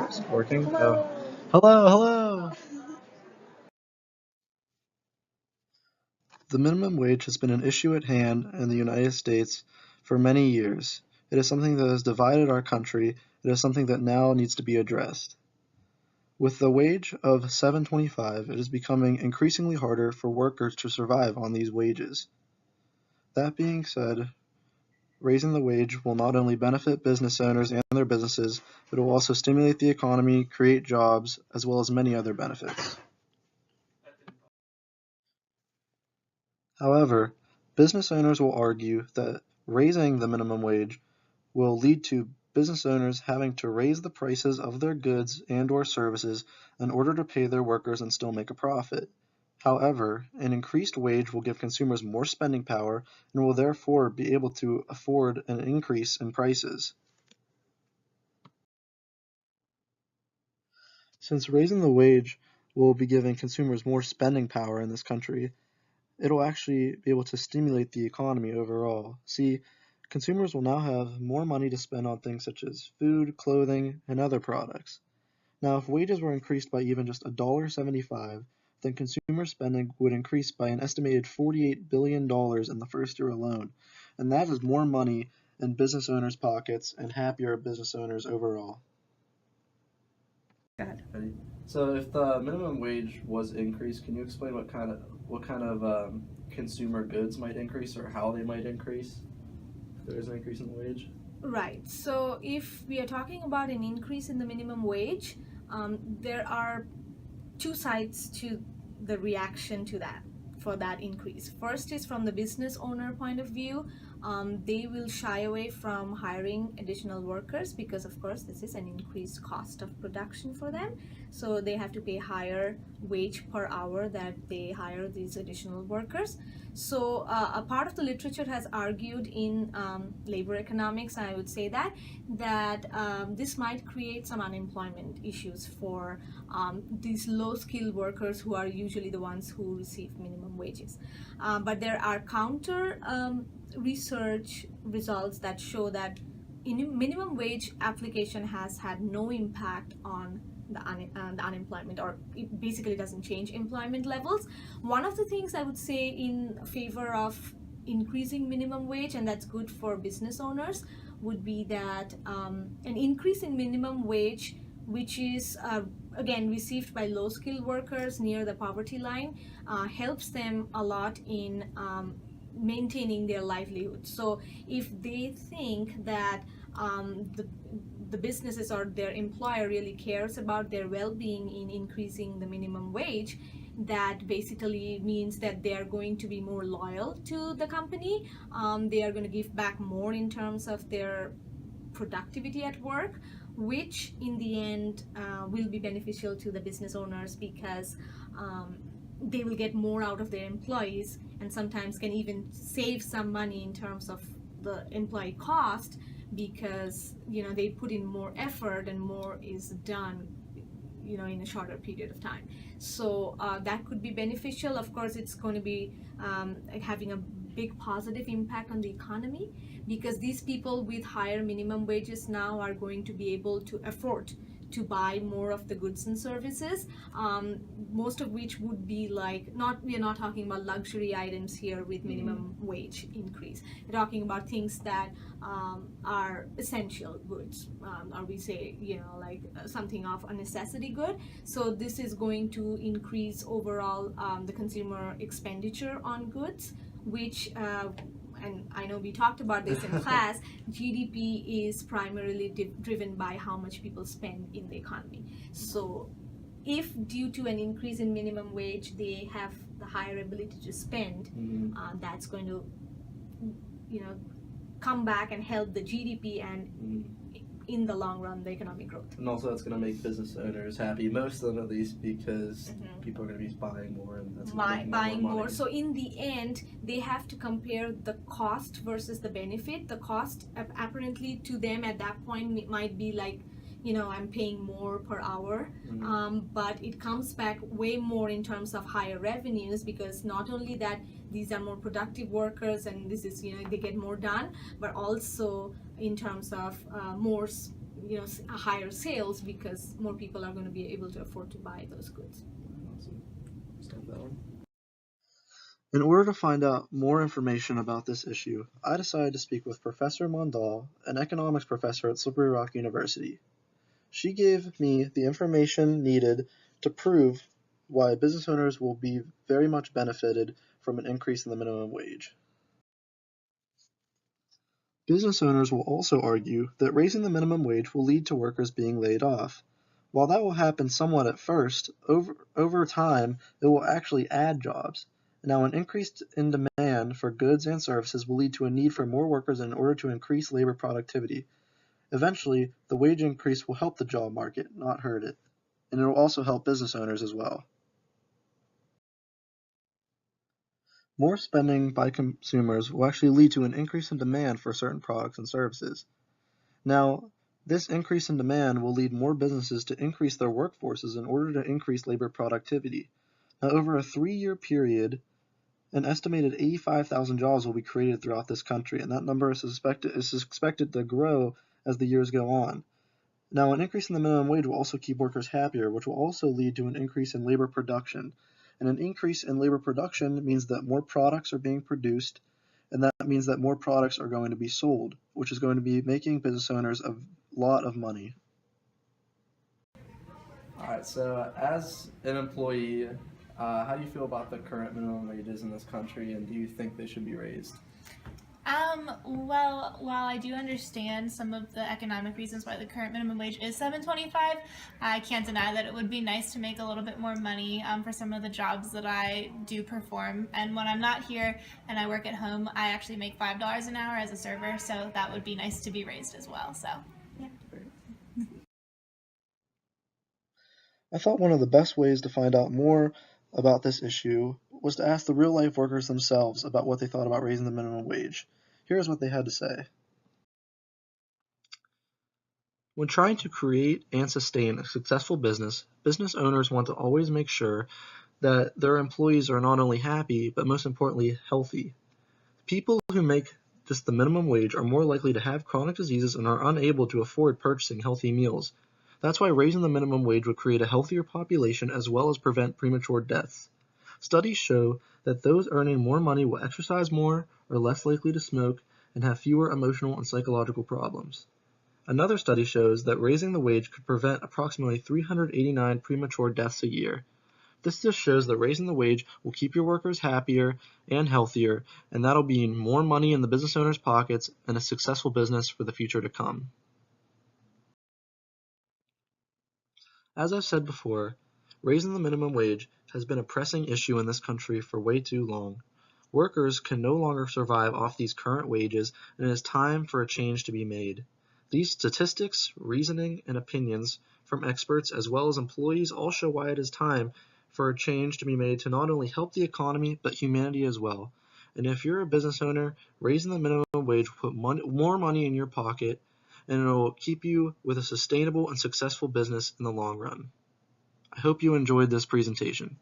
Is it working? Oh. Hello, hello! The minimum wage has been an issue at hand in the United States for many years. It is something that has divided our country. It is something that now needs to be addressed. With the wage of $7.25, it is becoming increasingly harder for workers to survive on these wages. That being said, raising the wage will not only benefit business owners and their businesses, but it will also stimulate the economy, create jobs, as well as many other benefits. However, business owners will argue that raising the minimum wage will lead to business owners having to raise the prices of their goods and/or services in order to pay their workers and still make a profit. However, an increased wage will give consumers more spending power and will therefore be able to afford an increase in prices. Since raising the wage will be giving consumers more spending power in this country, it'll actually be able to stimulate the economy overall. See, consumers will now have more money to spend on things such as food, clothing, and other products. Now, if wages were increased by even just $1.75, then consumer spending would increase by an estimated $48 billion in the first year alone. And that is more money in business owners' pockets and happier business owners overall. Go ahead. Ready? So, if the minimum wage was increased, can you explain what kind of consumer goods might increase or how they might increase if there is an increase in the wage? Right. So if we are talking about an increase in the minimum wage, there are two sides to the reaction to that for that increase. First is from the business owner point of view. They will shy away from hiring additional workers because, of course, this is an increased cost of production for them. So they have to pay higher wage per hour that they hire these additional workers. So a part of the literature has argued in labor economics, I would say that this might create some unemployment issues for these low-skilled workers who are usually the ones who receive minimum wages. But there are counter research results that show that minimum wage application has had no impact on the unemployment, or it basically doesn't change employment levels. One of the things I would say in favor of increasing minimum wage, and that's good for business owners, would be that an increase in minimum wage, which is again received by low skilled workers near the poverty line, helps them a lot in maintaining their livelihood. So if they think that the businesses or their employer really cares about their well-being in increasing the minimum wage, that basically means that they are going to be more loyal to the company. They are going to give back more in terms of their productivity at work, which in the end will be beneficial to the business owners because they will get more out of their employees and sometimes can even save some money in terms of the employee cost because they put in more effort and more is done in a shorter period of time. So that could be beneficial. Of course, it's going to be having a big positive impact on the economy because these people with higher minimum wages now are going to be able to afford to buy more of the goods and services, most of which would be like, we are not talking about luxury items here with minimum wage increase. We're talking about things that are essential goods, or we say, like something of a necessity good. So this is going to increase overall the consumer expenditure on goods, which and I know we talked about this in class, GDP is primarily driven by how much people spend in the economy. So if due to an increase in minimum wage, they have the higher ability to spend, that's going to, come back and help the GDP and in the long run, the economic growth. And also, it's going to make business owners happy, most of them at least, because people are going to be buying more, and that's going to make buying more more. money. So in the end, they have to compare the cost versus the benefit. The cost apparently to them at that point might be like, I'm paying more per hour, but it comes back way more in terms of higher revenues because not only that these are more productive workers and this is they get more done, but also in terms of more higher sales because more people are going to be able to afford to buy those goods. Awesome. Start that one. In order to find out more information about this issue, I decided to speak with Professor Mondal, an economics professor at Slippery Rock University. She gave me the information needed to prove why business owners will be very much benefited from an increase in the minimum wage. Business owners will also argue that raising the minimum wage will lead to workers being laid off. While that will happen somewhat at first, over time it will actually add jobs. Now, an increase in demand for goods and services will lead to a need for more workers in order to increase labor productivity. Eventually, the wage increase will help the job market, not hurt it, and it will also help business owners as well. More spending by consumers will actually lead to an increase in demand for certain products and services. Now, this increase in demand will lead more businesses to increase their workforces in order to increase labor productivity. Now, over a 3-year period, an estimated 85,000 jobs will be created throughout this country, and that number is expected to grow as the years go on. Now, an increase in the minimum wage will also keep workers happier, which will also lead to an increase in labor production. And an increase in labor production means that more products are being produced, and that means that more products are going to be sold, which is going to be making business owners a lot of money. All right, so as an employee, how do you feel about the current minimum wages in this country, and do you think they should be raised? Well, while I do understand some of the economic reasons why the current minimum wage is $7.25, I can't deny that it would be nice to make a little bit more money for some of the jobs that I do perform. And when I'm not here and I work at home, I actually make $5 an hour as a server, so that would be nice to be raised as well. So, yeah. I thought one of the best ways to find out more about this issue was to ask the real-life workers themselves about what they thought about raising the minimum wage. Here's what they had to say. When trying to create and sustain a successful business owners want to always make sure that their employees are not only happy, but most importantly, healthy. People who make just the minimum wage are more likely to have chronic diseases and are unable to afford purchasing healthy meals. That's why raising the minimum wage would create a healthier population as well as prevent premature deaths. Studies show that those earning more money will exercise more, are less likely to smoke, and have fewer emotional and psychological problems. Another study shows that raising the wage could prevent approximately 389 premature deaths a year. This just shows that raising the wage will keep your workers happier and healthier, and that'll mean more money in the business owners' pockets and a successful business for the future to come. As I've said before, raising the minimum wage has been a pressing issue in this country for way too long. Workers can no longer survive off these current wages, and it is time for a change to be made. These statistics, reasoning, and opinions from experts as well as employees all show why it is time for a change to be made to not only help the economy but humanity as well. And if you're a business owner, raising the minimum wage will put more money in your pocket, and it will keep you with a sustainable and successful business in the long run. I hope you enjoyed this presentation.